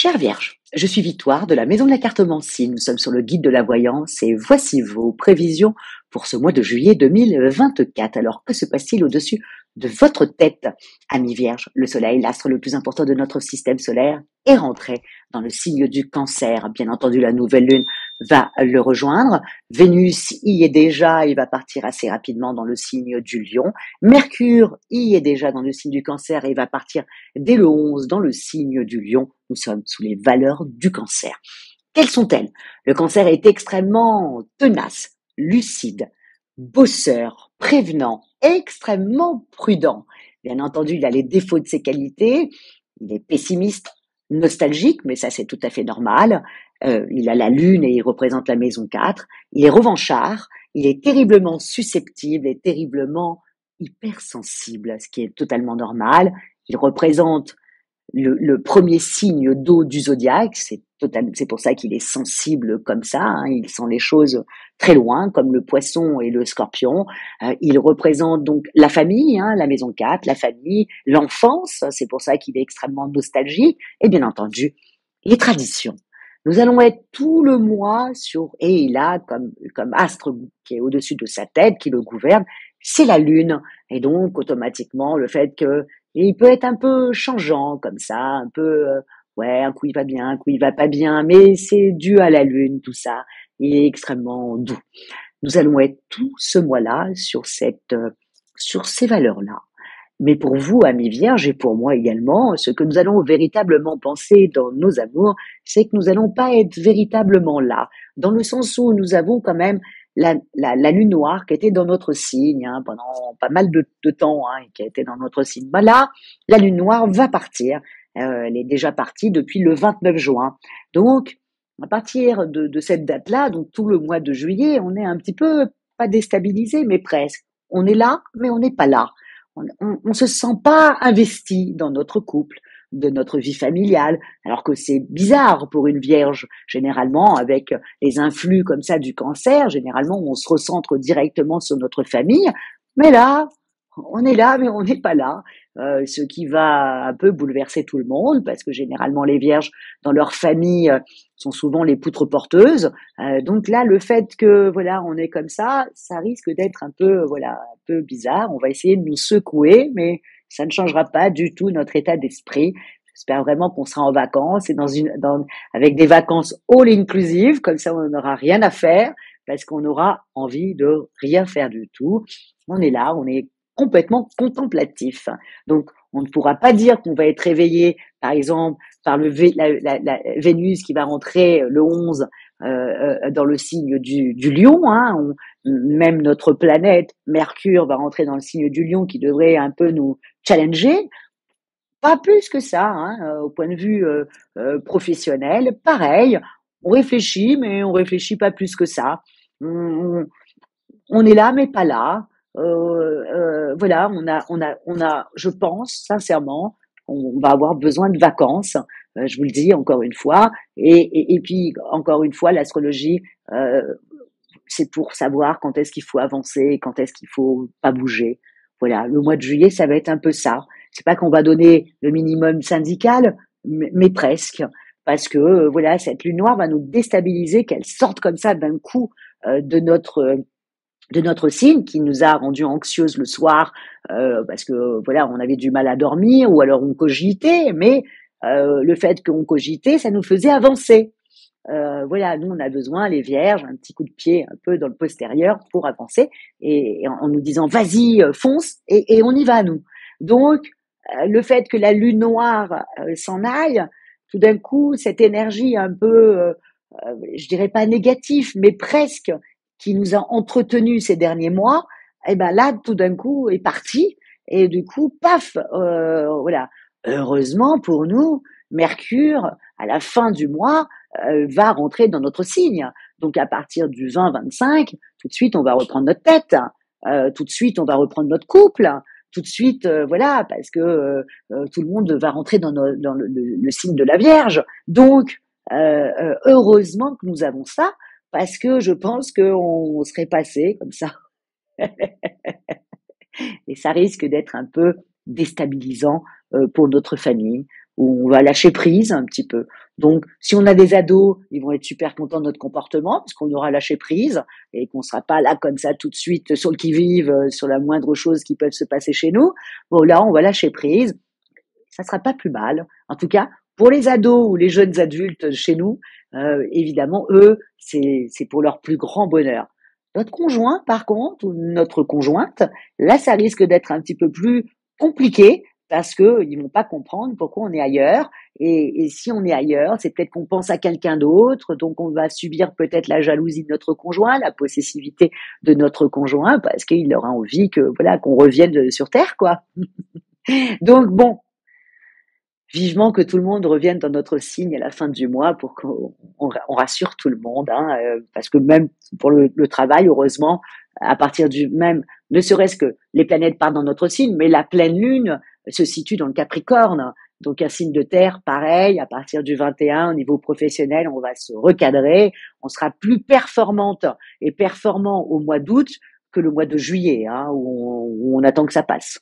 Chère Vierge, je suis Victoire de la Maison de la Cartomancie. Nous sommes sur le guide de la voyance et voici vos prévisions pour ce mois de juillet 2024. Alors, que se passe-t-il au-dessus de votre tête, ami Vierge? Le Soleil, l'astre le plus important de notre système solaire, est rentré dans le signe du Cancer. Bien entendu, la nouvelle lune va le rejoindre. Vénus y est déjà, il va partir assez rapidement dans le signe du Lion. Mercure y est déjà dans le signe du Cancer et il va partir dès le 11 dans le signe du Lion. Nous sommes sous les valeurs du Cancer. Quelles sont-elles? Le Cancer est extrêmement tenace, lucide, bosseur, prévenant, extrêmement prudent. Bien entendu, il a les défauts de ses qualités. Il est pessimiste, nostalgique, mais ça c'est tout à fait normal. Il a la lune et il représente la maison 4. Il est revanchard, il est terriblement susceptible et terriblement hypersensible, ce qui est totalement normal. Il représente le premier signe d'eau du zodiaque, c'est pour ça qu'il est sensible comme ça, hein, il sent les choses très loin, comme le poisson et le scorpion. Il représente donc la famille, hein, la maison 4, la famille, l'enfance, c'est pour ça qu'il est extrêmement nostalgique, et bien entendu, les traditions. Nous allons être tout le mois et il a comme astre qui est au-dessus de sa tête, qui le gouverne, c'est la lune. Et donc, automatiquement, le fait que il peut être un peu changeant comme ça, un peu, ouais, un coup il va bien, un coup il va pas bien, mais c'est dû à la lune, tout ça. Il est extrêmement doux. Nous allons être tout ce mois-là sur ces valeurs-là. Mais pour vous, amis vierges, et pour moi également, ce que nous allons véritablement penser dans nos amours, c'est que nous allons pas être véritablement là, dans le sens où nous avons quand même la lune noire qui était dans notre signe, hein, pendant pas mal de temps, hein, qui a été dans notre signe. Ben là, la lune noire va partir. Elle est déjà partie depuis le 29 juin. Donc, à partir de cette date-là, donc tout le mois de juillet, on est un petit peu, pas déstabilisé, mais presque. On est là, mais on n'est pas là. On se sent pas investi dans notre couple, de notre vie familiale, alors que c'est bizarre pour une vierge. Généralement, avec les influx comme ça du Cancer, généralement, on se recentre directement sur notre famille. Mais là, on est là, mais on n'est pas là. Ce qui va un peu bouleverser tout le monde, parce que généralement, les vierges, dans leur famille, sont souvent les poutres porteuses. Donc là, le fait que voilà, on est comme ça risque d'être un peu voilà, un peu bizarre. On va essayer de nous secouer, mais ça ne changera pas du tout notre état d'esprit. J'espère vraiment qu'on sera en vacances et avec des vacances all inclusive, comme ça on n'aura rien à faire parce qu'on aura envie de rien faire du tout. On est là, on est complètement contemplatif. Donc on ne pourra pas dire qu'on va être réveillé, par exemple, par la Vénus qui va rentrer le 11 dans le signe du Lion. Hein. Même notre planète Mercure va rentrer dans le signe du Lion qui devrait un peu nous challenger. Pas plus que ça, hein, au point de vue professionnel. Pareil, on réfléchit, mais on réfléchit pas plus que ça. On, on est là, mais pas là. Voilà, je pense sincèrement, on va avoir besoin de vacances. Je vous le dis encore une fois. Et puis encore une fois, l'astrologie, euh, c'est pour savoir quand est-ce qu'il faut avancer, quand est-ce qu'il faut pas bouger. Voilà, le mois de juillet, ça va être un peu ça. C'est pas qu'on va donner le minimum syndical, mais presque, parce que voilà, cette lune noire va nous déstabiliser, qu'elle sorte comme ça d'un coup de notre signe qui nous a rendu anxieuses le soir parce que voilà, on avait du mal à dormir ou alors on cogitait, mais le fait qu'on cogitait, ça nous faisait avancer. Voilà, nous on a besoin, les vierges, un petit coup de pied un peu dans le postérieur pour avancer et en nous disant vas-y, fonce et on y va nous. Donc le fait que la lune noire s'en aille, tout d'un coup cette énergie un peu, je dirais pas négative, mais presque qui nous a entretenus ces derniers mois, et ben là tout d'un coup est partie et du coup paf, voilà. Heureusement pour nous, Mercure à la fin du mois va rentrer dans notre signe. Donc à partir du 20-25, tout de suite on va reprendre notre tête, tout de suite on va reprendre notre couple, tout de suite voilà parce que tout le monde va rentrer dans le signe de la Vierge. Donc heureusement que nous avons ça parce que je pense qu'on serait passé comme ça et ça risque d'être un peu déstabilisant pour notre famille. où on va lâcher prise un petit peu. Donc, si on a des ados, ils vont être super contents de notre comportement parce qu'on aura lâché prise et qu'on sera pas là comme ça tout de suite sur le qui-vive, sur la moindre chose qui peut se passer chez nous. Bon, là, on va lâcher prise. Ça sera pas plus mal. En tout cas, pour les ados ou les jeunes adultes chez nous, évidemment, eux, c'est pour leur plus grand bonheur. Notre conjoint, par contre, ou notre conjointe, là, ça risque d'être un petit peu plus compliqué parce que ils vont pas comprendre pourquoi on est ailleurs. Et si on est ailleurs, c'est peut-être qu'on pense à quelqu'un d'autre, donc on va subir peut-être la jalousie de notre conjoint, la possessivité de notre conjoint, parce qu'il aura envie que voilà qu'on revienne sur terre, quoi. Donc bon, vivement que tout le monde revienne dans notre signe à la fin du mois pour qu'on rassure tout le monde, hein, parce que même pour le travail, heureusement, à partir du même, ne serait-ce que les planètes partent dans notre signe, mais la pleine lune se situe dans le Capricorne, donc un signe de terre, pareil, à partir du 21, au niveau professionnel, on va se recadrer, on sera plus performante et performant au mois d'août que le mois de juillet, hein, où on attend que ça passe.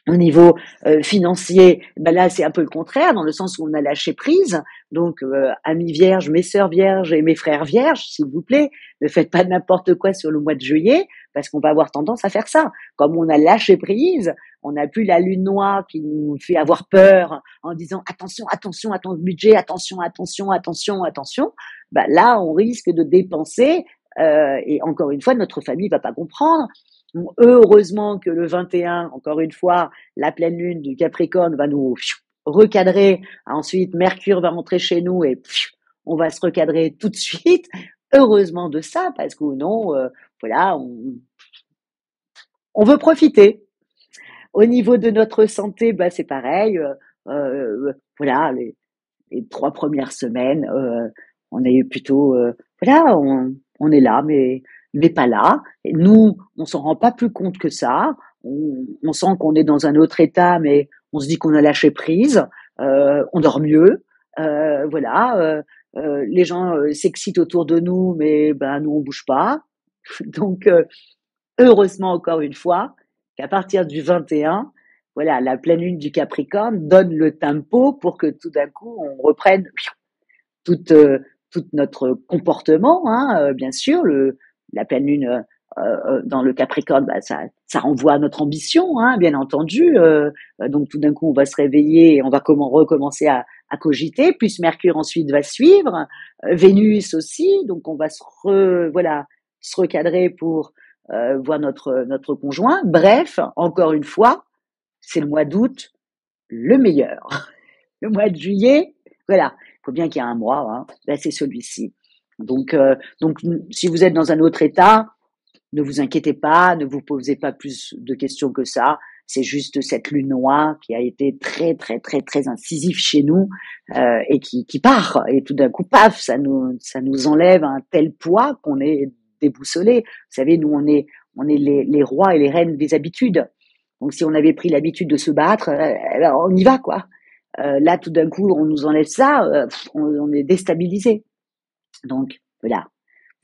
Au niveau financier, ben là c'est un peu le contraire, dans le sens où on a lâché prise. Donc amis vierges, mes sœurs vierges et mes frères vierges, s'il vous plaît, ne faites pas n'importe quoi sur le mois de juillet, parce qu'on va avoir tendance à faire ça. Comme on a lâché prise, on n'a plus la lune noire qui nous fait avoir peur en disant attention, attention à ton budget, attention, attention, attention, attention. Ben là on risque de dépenser et encore une fois notre famille va pas comprendre. Heureusement que le 21, encore une fois, la pleine lune du Capricorne va nous recadrer. Ensuite, Mercure va rentrer chez nous et on va se recadrer tout de suite. Heureusement de ça, parce que non, voilà, on veut profiter. Au niveau de notre santé, bah c'est pareil. Voilà, les 3 premières semaines, on est plutôt, voilà, on est là, mais pas là. Et nous, on s'en rend pas plus compte que ça. On sent qu'on est dans un autre état, mais on se dit qu'on a lâché prise. On dort mieux. Voilà. Les gens s'excitent autour de nous, mais ben nous on bouge pas. Donc heureusement encore une fois qu'à partir du 21, voilà, la pleine lune du Capricorne donne le tempo pour que tout d'un coup on reprenne tout, tout notre comportement, hein, bien sûr. La pleine lune dans le Capricorne, bah, ça renvoie à notre ambition, hein, bien entendu. Donc tout d'un coup, on va se réveiller et on va recommencer à cogiter. Plus Mercure ensuite va suivre, Vénus aussi. Donc on va voilà, se recadrer pour voir notre conjoint. Bref, encore une fois, c'est le mois d'août le meilleur. Le mois de juillet, voilà, il faut bien qu'il y ait un mois, hein. Là c'est celui-ci. Donc si vous êtes dans un autre état, ne vous inquiétez pas, ne vous posez pas plus de questions que ça. C'est juste cette lune noire qui a été très très très très incisive chez nous et qui part et tout d'un coup paf, ça nous enlève un tel poids qu'on est déboussolé. Vous savez, nous on est les rois et les reines des habitudes. Donc si on avait pris l'habitude de se battre, on y va quoi. Là, tout d'un coup, on nous enlève ça, on est déstabilisé. Donc, voilà.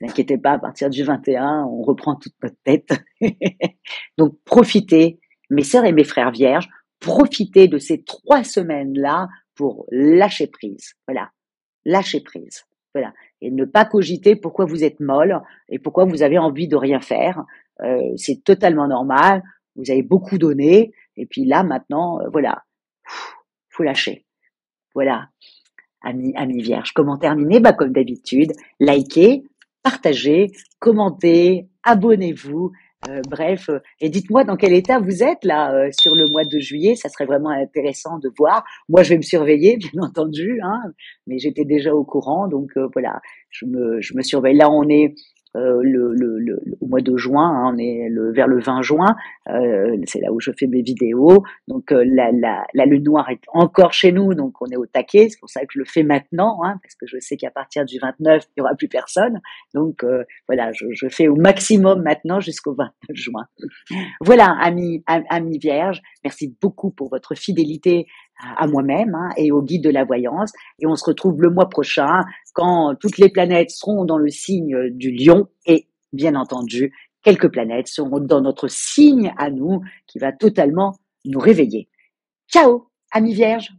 Ne vous inquiétez pas, à partir du 21, on reprend toute notre tête. Donc, profitez, mes sœurs et mes frères vierges, profitez de ces 3 semaines-là pour lâcher prise. Voilà. Lâcher prise. Voilà. Et ne pas cogiter pourquoi vous êtes molle et pourquoi vous avez envie de rien faire. C'est totalement normal. Vous avez beaucoup donné. Et puis là, maintenant, voilà. Faut lâcher. Voilà, amis vierges. Comment terminer? Bah, comme d'habitude, likez, partagez, commentez, abonnez-vous. Bref, et dites-moi dans quel état vous êtes là sur le mois de juillet. Ça serait vraiment intéressant de voir. Moi, je vais me surveiller, bien entendu, hein, mais j'étais déjà au courant, donc voilà, je me surveille. Là, on est au mois de juin, hein, on est vers le 20 juin, c'est là où je fais mes vidéos. Donc la lune noire est encore chez nous, donc on est au taquet. C'est pour ça que je le fais maintenant, hein, parce que je sais qu'à partir du 29, il n'y aura plus personne. Donc voilà, je fais au maximum maintenant jusqu'au 29 juin. Voilà, amis vierges, merci beaucoup pour votre fidélité à moi-même, hein, et au guide de la voyance. Et on se retrouve le mois prochain quand toutes les planètes seront dans le signe du lion et, bien entendu, quelques planètes seront dans notre signe à nous qui va totalement nous réveiller. Ciao, amis vierges!